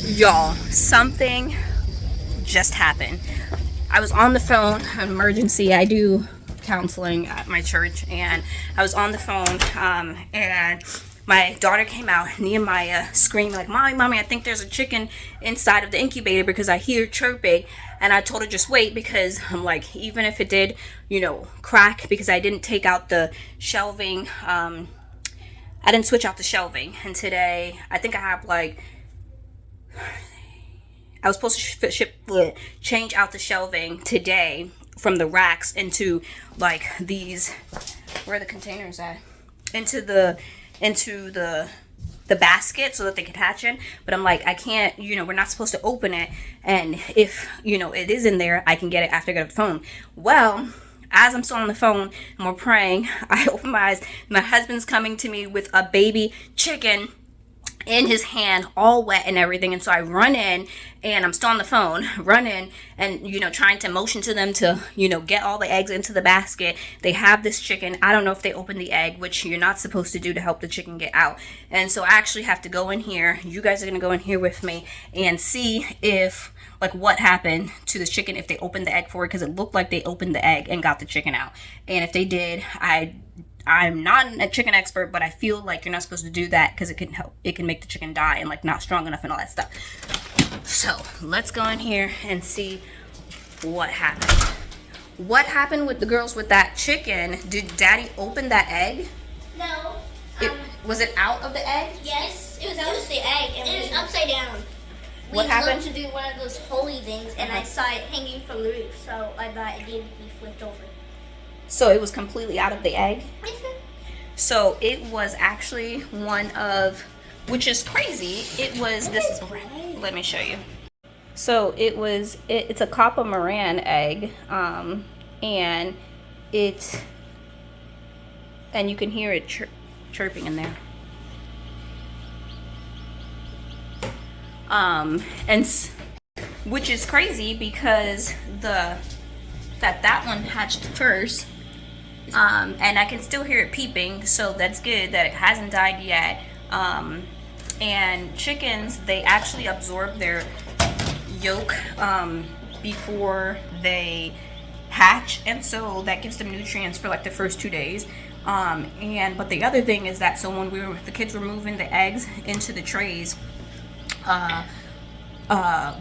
Y'all, something just happened. I was on the phone, emergency. I do counseling at my church, and I was on the phone, and my daughter came out, Nehemiah, screaming like, Mommy, I think there's a chicken inside of the incubator because I hear chirping. And I told her just wait, because I'm like, even if it did, crack, because I didn't take out the shelving, I didn't switch out the shelving. And today, I think I have I was supposed to change out the shelving today from the racks into these, where are the containers at? Into the basket so that they could hatch in. But I'm like, I can't, we're not supposed to open it. And if, it is in there, I can get it after I get off the phone. Well, as I'm still on the phone and we're praying, I open my eyes. My husband's coming to me with a baby chicken in his hand, all wet and everything. And so I run in, and I'm still on the phone, run in and, trying to motion to them to, get all the eggs into the basket. They have this chicken. I don't know if they opened the egg, which you're not supposed to do to help the chicken get out. And so I actually have to go in here. You guys are going to go in here with me and see if, what happened to this chicken, if they opened the egg for it, because it looked like they opened the egg and got the chicken out. And if they did, I'm not a chicken expert, but I feel like you're not supposed to do that because it can make the chicken die and not strong enough and all that stuff. So let's go in here and see what happened. What happened with the girls with that chicken? Did Daddy open that egg? No. Was it out of the egg? Yes, it was out of the egg, and it was upside down. What happened? We to do one of those holy things, and I saw it hanging from the roof, so I thought it needed to be flipped over. So it was completely out of the egg? Yes, sir. So it was actually one of, which is crazy, it was this, let me show you. So it's a Coppa Moran egg, and you can hear it chirping in there. Which is crazy because that one hatched first. And I can still hear it peeping, so that's good that it hasn't died yet. And chickens, they actually absorb their yolk before they hatch, and so that gives them nutrients for the first 2 days. But the other thing is that, so when the kids were moving the eggs into the trays,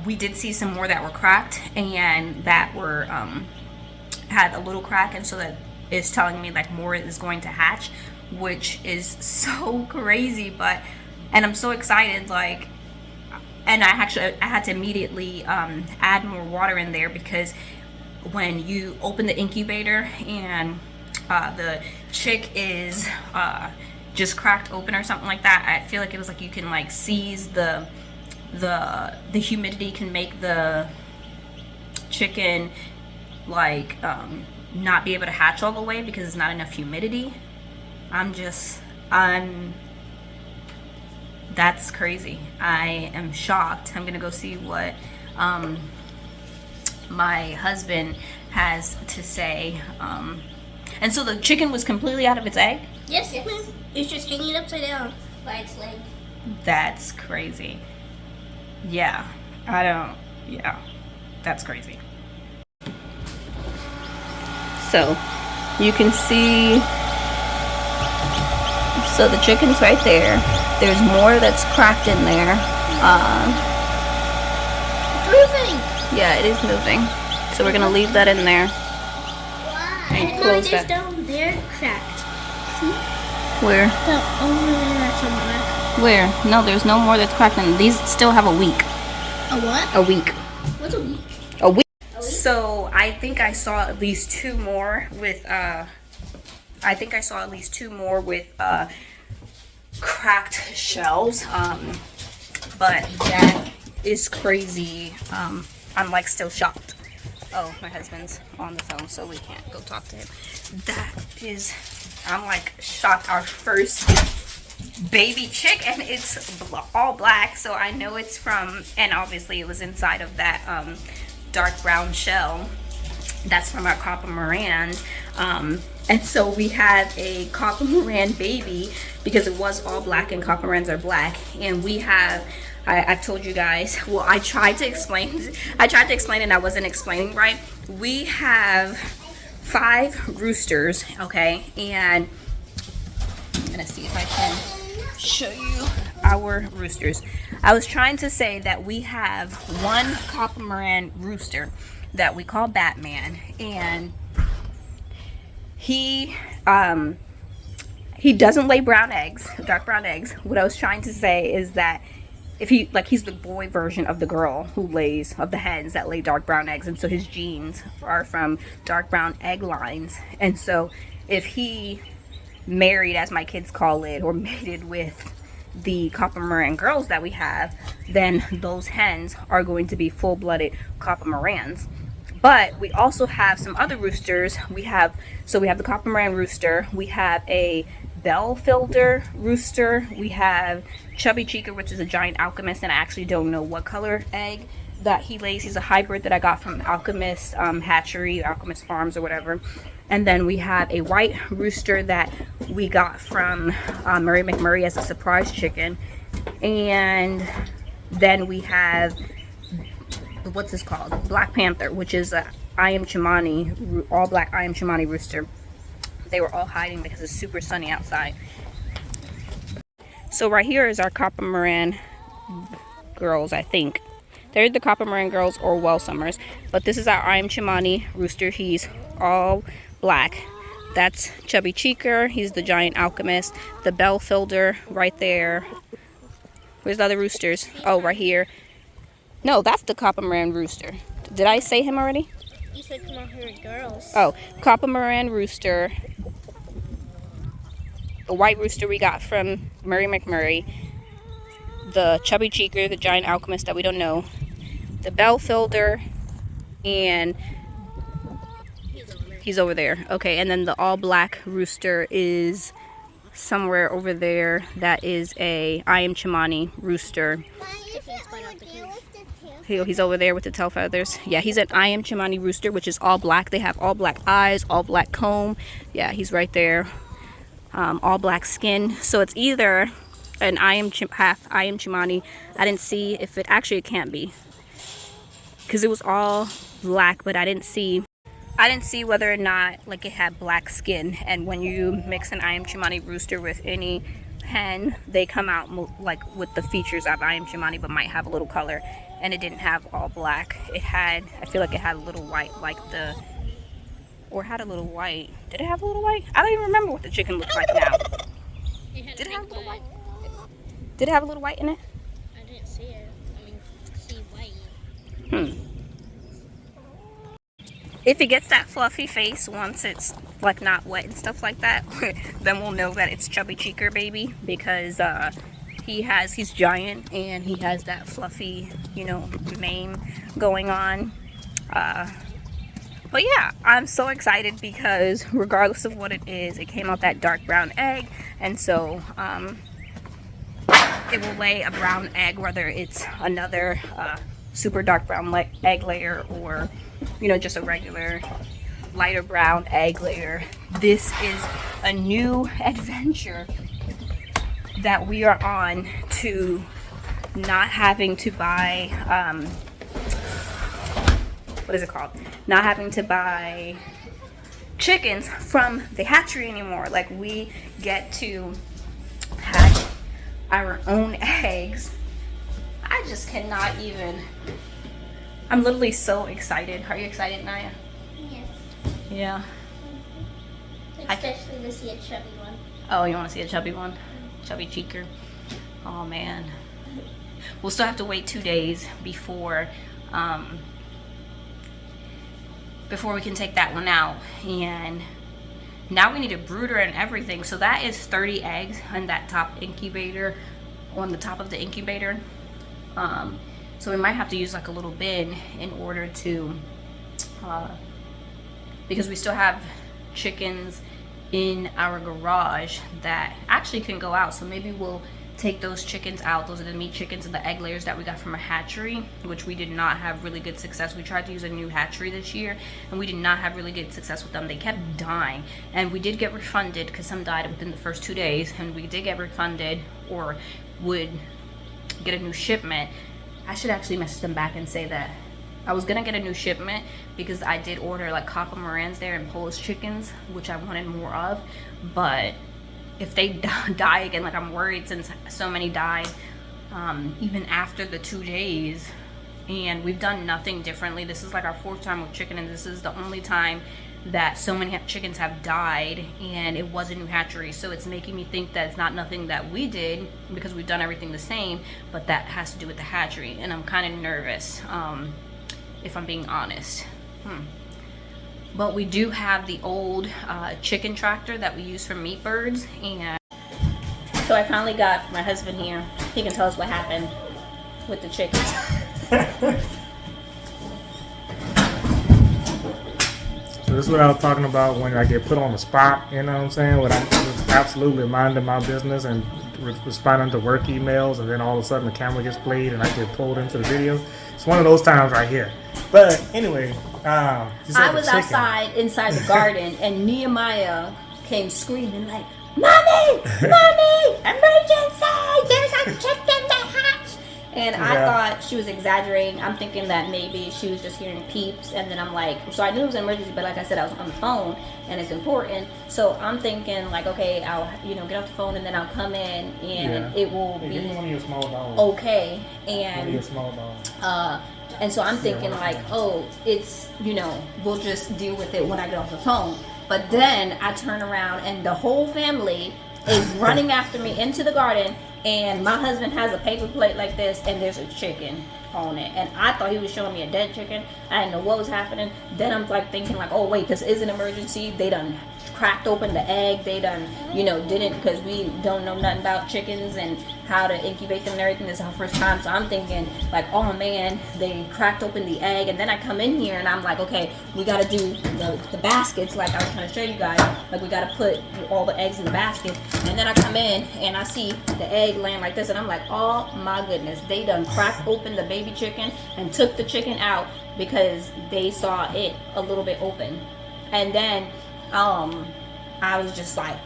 we did see some more that were cracked and that were had a little crack, and so that is telling me more is going to hatch, which is so crazy. And I'm so excited, and I had to immediately add more water in there, because when you open the incubator and the chick is just cracked open or something like that, I feel like it was you can seize the humidity can make the chicken not be able to hatch all the way because there's not enough humidity. That's crazy. I am shocked. I'm gonna go see what my husband has to say. And so the chicken was completely out of its egg? Yes, ma'am. It's just hanging upside down by its leg. That's crazy. Yeah, that's crazy. So you can see, so the chicken's right there. There's more that's cracked in there. It's moving. Yeah, it is moving. So we're gonna leave that in there. Why? And close that. Down there cracked. See? Where? No, over there somewhere. Where? No, there's no more that's cracked in. These still have a week. A what? A week. What's a week? A week. So I think I saw at least two more with cracked shells. But that is crazy. I'm still shocked. Oh, my husband's on the phone, so we can't go talk to him. I'm shocked. Our first baby chick, and it's all black, so I know it's from, and obviously it was inside of that dark brown shell. That's from our Coppa Moran. And so we have a Coppa Moran baby because it was all black, and Coppa Morans are black. And we have I've told you guys. Well, I tried to explain and I wasn't explaining right. We have 5 roosters, okay, and I'm gonna see if I can show you our roosters. I was trying to say that we have one Copperman rooster that we call Batman, and he doesn't lay brown eggs, dark brown eggs. What I was trying to say is that if he's the boy version of the girl who lays, of the hens that lay dark brown eggs, and so his genes are from dark brown egg lines. And so if he married, as my kids call it, or mated with the Copper Moran girls that we have, then those hens are going to be full-blooded Copper Morans. But we also have some other roosters. We have the Copper Moran rooster, we have a Bell Filter rooster, we have Chubby Cheeker, which is a giant alchemist, and I actually don't know what color egg that he lays. He's a hybrid that I got from Alchemist Hatchery, Alchemist Farms, or whatever. And then we have a white rooster that we got from Murray McMurray as a surprise chicken. And then we have, what's this called? Black Panther, which is a I Am Chimani, all black I Am Chimani rooster. They were all hiding because it's super sunny outside. So right here is our Copper Moran girls, I think. They're the Copper Moran girls or Well Summers. But this is our I Am Chimani rooster. He's all black. That's Chubby Cheeker. He's the giant alchemist. The Bell Filter right there. Where's the other roosters? Oh, right here. No, that's the Copper Moran rooster. Did I say him already? You said come on here, girls. Oh, Copper Moran rooster. The white rooster we got from Murray McMurray. The Chubby Cheeker, the giant alchemist that we don't know. The Bell Filter, and he's over there. Okay, and then the all black rooster is somewhere over there. That is a I Am Chimani rooster. He's over there with the tail feathers. Yeah, he's an I Am Chimani rooster, which is all black. They have all black eyes, all black comb. Yeah, he's right there. All black skin. So it's either an half I Am Chimani. I didn't see if it actually, it can't be, because it was all black, but I didn't see whether or not like it had black skin. And when you mix an I Am Chimani rooster with any hen, they come out like with the features of I Am Chimani, but might have a little color. And it didn't have all black. It had, I feel like it had a little white, like the, or had a little white. Did it have a little white? I don't even remember what the chicken looked like now. Did it have a little white? Did it have a little white in it? I didn't see it. I mean, see white. If it gets that fluffy face once it's like not wet and stuff like that, then we'll know that it's Chubby Cheeker baby, because he's giant and he has that fluffy, you know, mane going on. But yeah, I'm so excited because regardless of what it is, it came out that dark brown egg, and so it will lay a brown egg, whether it's another super dark brown egg layer, or you know, just a regular lighter brown egg layer. This is a new adventure that we are on, to not having to buy what is it called? Not having to buy chickens from the hatchery anymore. Like, we get to hatch our own eggs. I just cannot even. I'm literally so excited. Are you excited, Naya? Yes. Yeah. Especially to see a chubby one. Oh, you want to see a chubby one? Chubby Cheeker. Oh man. We'll still have to wait 2 days before we can take that one out. And now we need a brooder and everything. So that is 30 eggs on that top incubator, on the top of the incubator. So we might have to use like a little bin in order to, because we still have chickens in our garage that actually can go out. So maybe we'll take those chickens out. Those are the meat chickens and the egg layers that we got from a hatchery, which we did not have really good success. We tried to use a new hatchery this year and we did not have really good success with them. They kept dying, and we did get refunded because some died within the first 2 days, and we did get refunded, or would get a new shipment. I should actually message them back and say that I was gonna get a new shipment because I did order like Copper Morans there and Polish chickens, which I wanted more of. But if they die again, like I'm worried since so many died, even after the 2 days, and we've done nothing differently. This is like our 4th time with chicken, and this is the only time that so many chickens have died, and it was a new hatchery. So it's making me think that it's not nothing that we did, because we've done everything the same, but that has to do with the hatchery, and I'm kind of nervous, if I'm being honest. But we do have the old chicken tractor that we use for meat birds, and so I finally got my husband here. He can tell us what happened with the chickens. So this is what I was talking about when I get put on the spot, you know what I'm saying? When I'm just absolutely minding my business and responding to work emails, and then all of a sudden the camera gets played and I get pulled into the video. It's one of those times right here. But anyway, I was outside inside the garden, and Nehemiah came screaming like, "Mommy! Mommy! Emergency! There's a chicken that hatched!" And I thought she was exaggerating. I'm thinking that maybe she was just hearing peeps, and then I'm like, so I knew it was an emergency, but like I said, I was on the phone, and it's important. So I'm thinking like, okay, I'll get off the phone, and then I'll come in, and it will be give me one of your small dogs. Okay. And one of your small dogs. And so I'm thinking like, oh, it's, we'll just deal with it when I get off the phone. But then I turn around and the whole family is running after me into the garden, and my husband has a paper plate like this, and there's a chicken on it. And I thought he was showing me a dead chicken. I didn't know what was happening. Then I'm like thinking like, oh wait, this is an emergency. They done cracked open the egg. They done, didn't, because we don't know nothing about chickens and how to incubate them and everything. This is our first time. So I'm thinking like, oh man, they cracked open the egg. And then I come in here and I'm like, okay, we got to do the baskets like I was trying to show you guys. Like we got to put all the eggs in the basket. And then I come in and I see the egg laying like this, and I'm like, oh my goodness, they done cracked open the baby chicken and took the chicken out because they saw it a little bit open. And then I was just like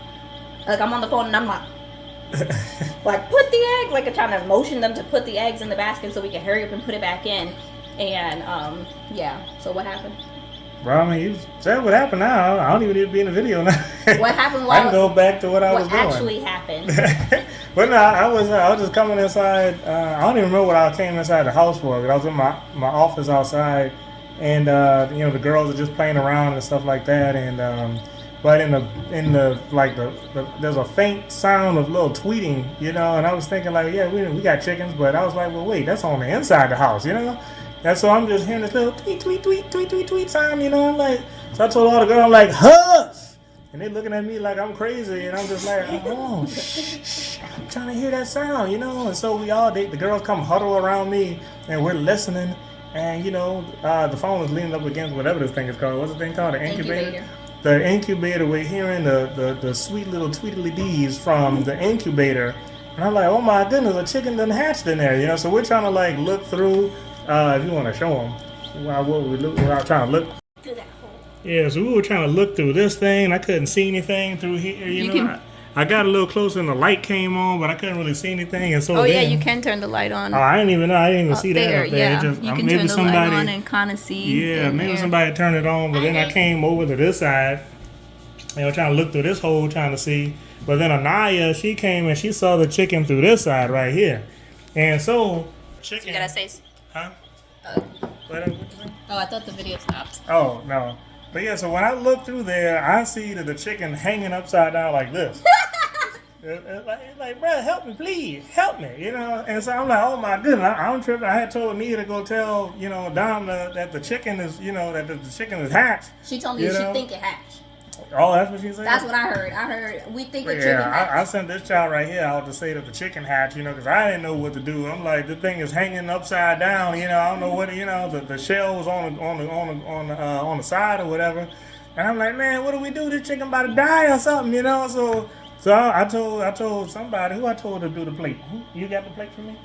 I'm on the phone and I'm like like put the egg, like I'm trying to motion them to put the eggs in the basket so we can hurry up and put it back in. And so what happened? Bro, I mean, you said what happened now. I don't even need to be in the video now. What happened? I can go back to what I was doing. What actually happened? But no, I was just coming inside. I don't even remember what I came inside the house for. I was in my office outside, and the girls are just playing around and stuff like that. And but in the there's a faint sound of little tweeting, and I was thinking like, yeah, we got chickens, but I was like, well, wait, that's on the inside of the house, And so I'm just hearing this little tweet sound, I'm like, so I told all the girls, I'm like, hush! And they looking at me like I'm crazy, and I'm just like, oh, shh, I'm trying to hear that sound, And so the girls come huddle around me, and we're listening, and the phone was leaning up against whatever this thing is called. What's the thing called? The incubator. The incubator. We're hearing the sweet little tweetly dees from the incubator, and I'm like, oh my goodness, a chicken done hatched in there, So we're trying to like look through. If you want to show them, we're trying to look through that hole. Yeah, so we were trying to look through this thing. I couldn't see anything through here. I got a little closer and the light came on, but I couldn't really see anything. And so you can turn the light on. Oh, I didn't even know. I didn't even see that up there. Yeah, you can turn the light on and kind of see. Yeah, maybe somebody turned it on, but then I came over to this side. They were trying to look through this hole, trying to see. But then Anaya, she came and she saw the chicken through this side right here. And so, chicken. So you gotta say. Huh? What you say? Oh, I thought the video stopped. Oh, no. But yeah, so when I look through there, I see that the chicken hanging upside down like this. It's like, bro, help me, please, help me, And so I'm like, oh my goodness, I'm tripping. I had told Nia to go tell, Dom that the chicken is, that the chicken is hatched. She told me she think it hatched. Oh, that's what she said? That's what I heard. I heard we think the chicken hatched. I sent this child right here out to say that the chicken hatched, because I didn't know what to do. I'm like, the thing is hanging upside down, I don't know what, the shell was on the side or whatever. And I'm like, man, what do we do? This chicken about to die or something, So I told somebody who I told to do the plate. You got the plate for me?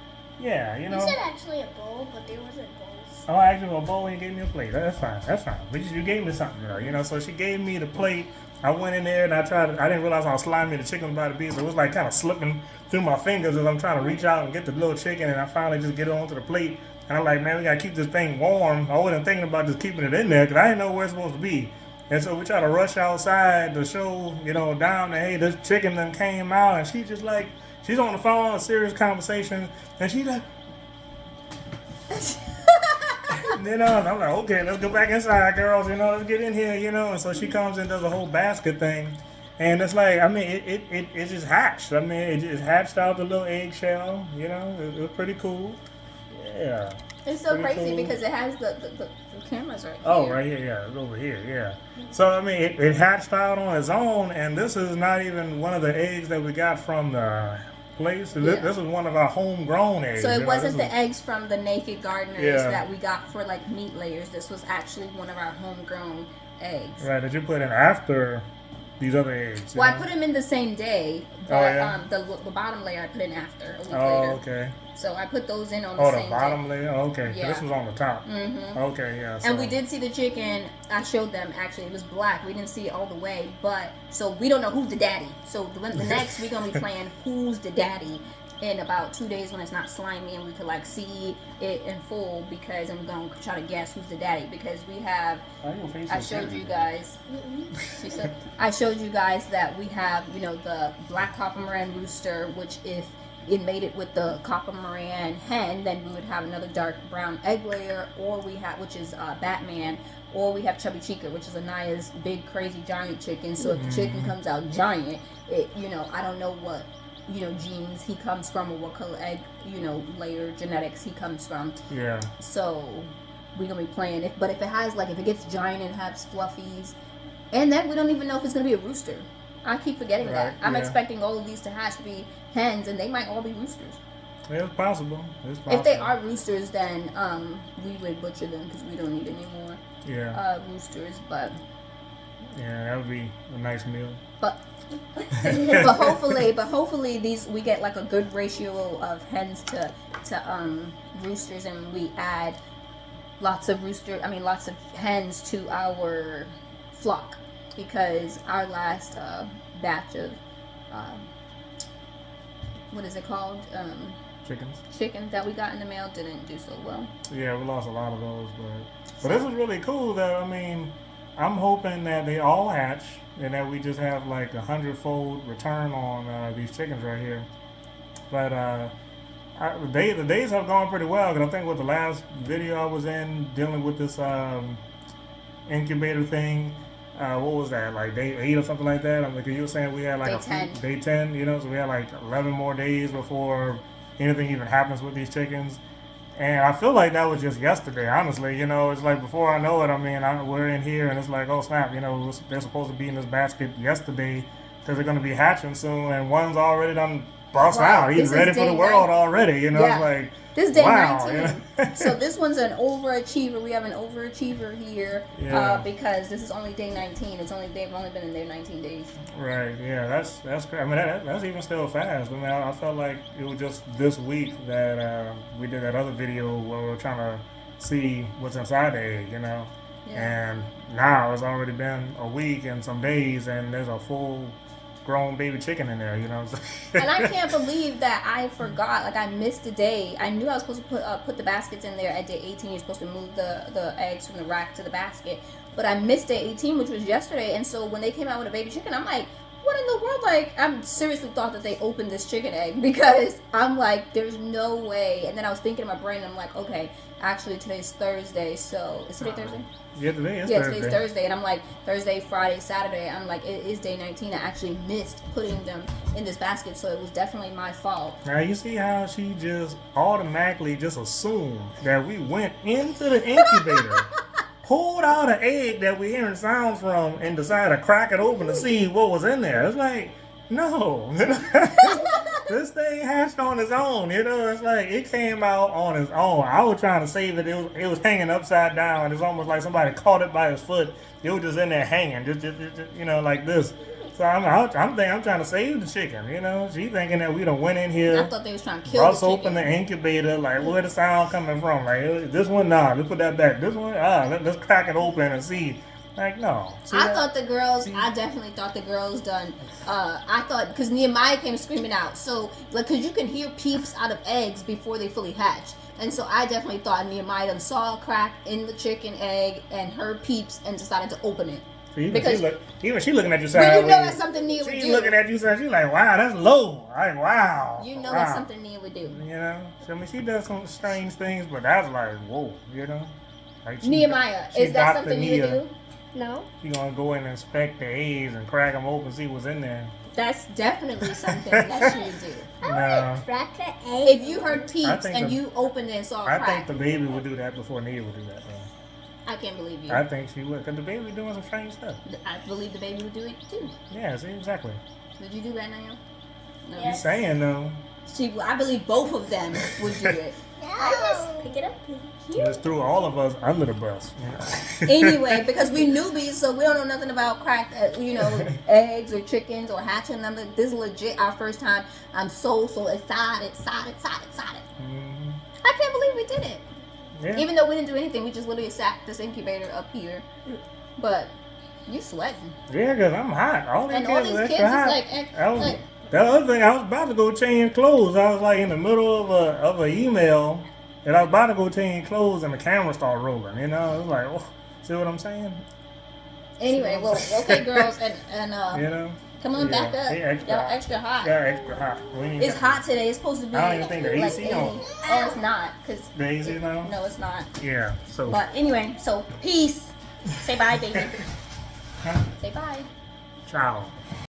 Yeah, you You know. said actually a bowl, but there wasn't bowls. Oh, I actually a bowl and you gave me a plate. That's fine. That's fine. But you gave me something, though. You know, so she gave me the plate. I went in there and I didn't realize how slimy the chicken was about to be, so it was like kind of slipping through my fingers as I'm trying to reach out and get the little chicken, and I finally just get it onto the plate. And I'm like, man, we gotta keep this thing warm. I wasn't thinking about just keeping it in there because I didn't know where it's supposed to be. And so we try to rush outside to show, you know, down that, hey, this chicken then came out, and she just like, she's on the phone, a serious conversation, and she like, you know, and I'm like, okay, let's go back inside, girls, you know, let's get in here, you know. And so she comes and does a whole basket thing. And it's like, I mean, it just hatched. I mean, it just hatched out the little eggshell, you know. It was pretty cool. Yeah. It's so Pretty crazy cool. because it has the cameras right here. Oh, right here, yeah, it's over here, yeah. So, I mean, it hatched out on its own, and this is not even one of the eggs that we got from the place. Yeah. This is one of our homegrown eggs. So you it know, wasn't this the eggs from the naked gardeners Yeah. that we got for like meat layers. This was actually one of our homegrown eggs. Right, that you put in after these other eggs. you Well, I know? put them in the same day, but yeah? the bottom layer I put in after a week Oh, later. okay. So I put those in on the Oh, same the bottom day. layer? Okay. Yeah. This was on the top. Mm-hmm. Okay, yeah. And so- we did see the chicken. I showed them actually. It was black. We didn't see it all the way, but so we don't know who's the daddy. So the next we're gonna be playing who's the daddy in about 2 days when it's not slimy and we could like see it in full because I'm gonna try to guess who's the daddy because we have. Why your face I is showed dirty? you guys. She said I showed you guys that we have the black copper Moran rooster, which if it made it with the copper Moran hen, then we would have another dark brown egg layer, or we have, which is Batman, or we have Chubby Chica, which is Anaya's big crazy giant chicken. So if the chicken comes out giant, it I don't know what genes he comes from or what color egg layer genetics he comes from. Yeah. So we're gonna be playing but if it has if it gets giant and has fluffies, and then we don't even know if it's gonna be a rooster. I keep forgetting that. Right, I'm yeah. expecting all of these to hatch to be hens, and they might all be roosters. Yeah, it's possible. It's possible. If they are roosters, then we would butcher them because we don't need any more roosters. But that would be a nice meal. but hopefully these we get a good ratio of hens to roosters, and we add lots of hens to our flock, because our last batch of what is it called, chickens that we got in the mail didn't do so well. Yeah, we lost a lot of those, but this is really cool. That I'm hoping that they all hatch and that we just have 100-fold return on these chickens right here. But the days have gone pretty well, because I think with the last video I was in dealing with this incubator thing, what was that, day 8 or something like that? You were saying we had day 10, so we had 11 more days before anything even happens with these chickens. And I feel like that was just yesterday, honestly. It's before I know it, we're in here and it's oh snap, they're supposed to be in this basket yesterday because they're going to be hatching soon, and one's already done bust out. He's ready for the world already, Yeah. This is day wow, 19. So this one's an overachiever. We have an overachiever here because this is only day 19. They've only been in there 19 days. Right. Yeah. That's great. That's even still fast. I felt like it was just this week that we did that other video where we were trying to see what's inside the egg, Yeah. And now it's already been a week and some days, and there's a full grown baby chicken in there, And I can't believe that I forgot. I missed a day. I knew I was supposed to put the baskets in there at day 18. You're supposed to move the eggs from the rack to the basket, but I missed day 18, which was yesterday. And so when they came out with a baby chicken, I'm like, what in the world? I seriously thought that they opened this chicken egg, because I'm like, there's no way. And then I was thinking in my brain, I'm like, okay, actually today's Thursday, so is today Thursday? Yeah, today's Thursday, and I'm like, Thursday, Friday, Saturday, I'm like, it is day 19. I actually missed putting them in this basket, so it was definitely my fault. Now you see how she just automatically just assumed that we went into the incubator, pulled out an egg that we hearing sounds from, and decided to crack it open to see what was in there. It's no. This thing hatched on its own, it's it came out on its own. I was trying to save it. It was hanging upside down. It's almost like somebody caught it by his foot. It was just in there hanging, just like this. So I'm trying to save the chicken, you know. She thinking that we done went in here, I thought they was trying to kill bust the open chicken. the incubator, like where the sound coming from? Like this one, nah, let's put that back. This one, let's crack it open and see. Like no. See I that? thought the girls. I definitely thought the girls done. I thought because Nehemiah came screaming out. So like, cause you can hear peeps out of eggs before they fully hatch. And so I definitely thought Nehemiah done saw a crack in the chicken egg and heard peeps and decided to open it. So even because- she looking at you But sideways. you know that's something Nia would She do. looking at you, so she's like, wow, that's low. Like, wow. You know wow. that's something Nia would do. You know, so I mean, she does some strange things, but that's like, whoa, you know. Like she- Nehemiah, she is that Dr. something you would Nia. do? No. She gonna go in and inspect the eggs and crack them open, see what's in there. That's definitely something that she would do. No, Crack the egg. If you heard peeps think and the- you opened it and saw a I crack, think the baby would do that before Nia would do that. Though. I can't believe you. I think she would, cause the baby doing some strange stuff. I believe the baby would do it too. Yeah, see, exactly. Would you do that, Naomi? No. You saying though? I believe both of them would do it. No. Pick it up. You just threw all of us under the bus. You know? Anyway, because we newbies, so we don't know nothing about cracked, eggs or chickens or hatching them. This is legit our first time. I'm so excited. Mhm. I can't believe we did it. Yeah. Even though we didn't do anything, we just literally sat this incubator up here. But you sweating. Yeah, cause I'm hot. All these And kids all is these extra kids is hot. like, The other thing, I was about to go change clothes. I was like in the middle of a email, and I was about to go change clothes, and the camera started rolling. You know, it was like, oh, see what I'm saying? anyway, well, okay, girls, and You know, come on back up. They extra Y'all hot. extra hot. Yeah, extra hot. We ain't It's got- hot today. It's supposed to be. I don't even think the like AC 80. on. Oh, it's not. Cause The AC now? no, it's not. Yeah. So. But anyway, so peace. Say bye, baby. Huh? Say bye. Ciao.